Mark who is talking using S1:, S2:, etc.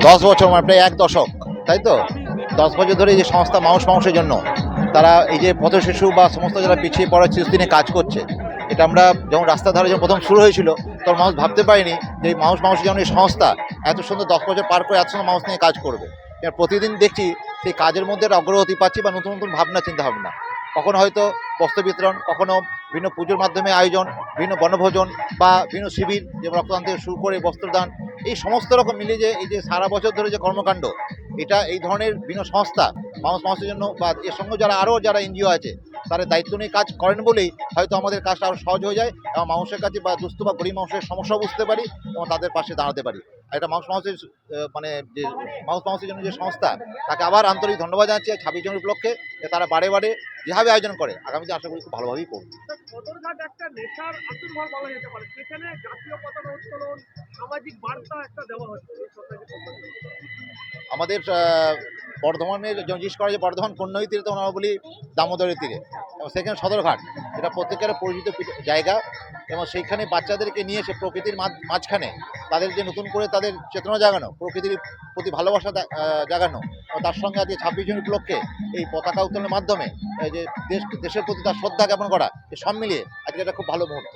S1: 10 বছর মানে প্রায় 1 দশক, তাই তো? 10 বছর ধরে এই যে সংস্থা মানুষ মানুষের জন্য তারা এই যে পথশিশু বা সমস্ত যারা পিছিয়ে পড়া শিশু নিয়ে কাজ করছে, এটা আমরা যখন রাস্তার ধারে যখন প্রথম শুরু হয়েছিল তখন মানুষ ভাবতে পারেনি যে এই মানুষ মানুষের জন্য এই সংস্থা এত সুন্দর 10 বছর পার করে এত সুন্দর মানুষ নিয়ে কাজ করবে। এবার প্রতিদিন দেখছি সেই কাজের মধ্যে একটা অগ্রগতি পাচ্ছি বা নতুন নতুন ভাবনা চিন্তা ভাবনা। কখনো হয়তো বস্ত্র বিতরণ, কখনো বিভিন্ন পুজোর মাধ্যমে আয়োজন, বিভিন্ন বনভোজন বা বিভিন্ন শিবির, যেমন রক্তদান থেকে শুরু করে বস্ত্রদান, এই সমস্ত রকম মিলিয়ে যে এই যে সারা বছর ধরে যে কর্মকাণ্ড, এটা এই ধরনের বিভিন্ন সংস্থা মানুষ মানুষের জন্য বা এর সঙ্গে যারা আরও যারা এনজিও আছে তারা দায়িত্ব নিয়ে কাজ করেন বলেই হয়তো আমাদের কাজটা আরও সহজ হয়ে যায় এবং মানুষের কাছে বা দুস্থ বা গরিব মানুষের সমস্যা বুঝতে পারি এবং তাদের পাশে দাঁড়াতে পারি। আর এটা মানুষ মানুষের মানে যে মানুষ মানুষের জন্য যে সংস্থা, তাকে আবার আন্তরিক ধন্যবাদ জানাচ্ছি 26 জনের উপলক্ষে, যে তারা বারে বারে যেভাবে আয়োজন করে আগামীতে আশা করি খুব ভালোভাবেই করবে।
S2: সদরঘাট একটা নেশার আতুরঘর বলা যেতে পারে, সেখানে জাতীয় পতাকা উত্তোলন, সামাজিক বার্তা একটা দেওয়া হচ্ছে এই সরকারি পক্ষ থেকে।
S1: আমাদের বর্ধমানের জিজ্ঞেস করা যে বর্ধমান কোন নদীর তীরে, তখন আমরা বলি দামোদরের তীরে, এবং সেখানে সদরঘাট এটা প্রত্যেকের পরিচিত জায়গা, এবং সেইখানে বাচ্চাদেরকে নিয়ে এসে প্রকৃতির মাঝখানে তাদের যে নতুন করে তাদের চেতনা জাগানো, প্রকৃতির প্রতি ভালোবাসা জাগানো, এবং তার সঙ্গে আজকে 26 জন উপলক্ষে এই পতাকা উত্তোলনের মাধ্যমে এই যে দেশের প্রতি তার শ্রদ্ধা জ্ঞাপন করা, এই সব মিলিয়ে আজকে এটা খুব ভালো মুহূর্ত।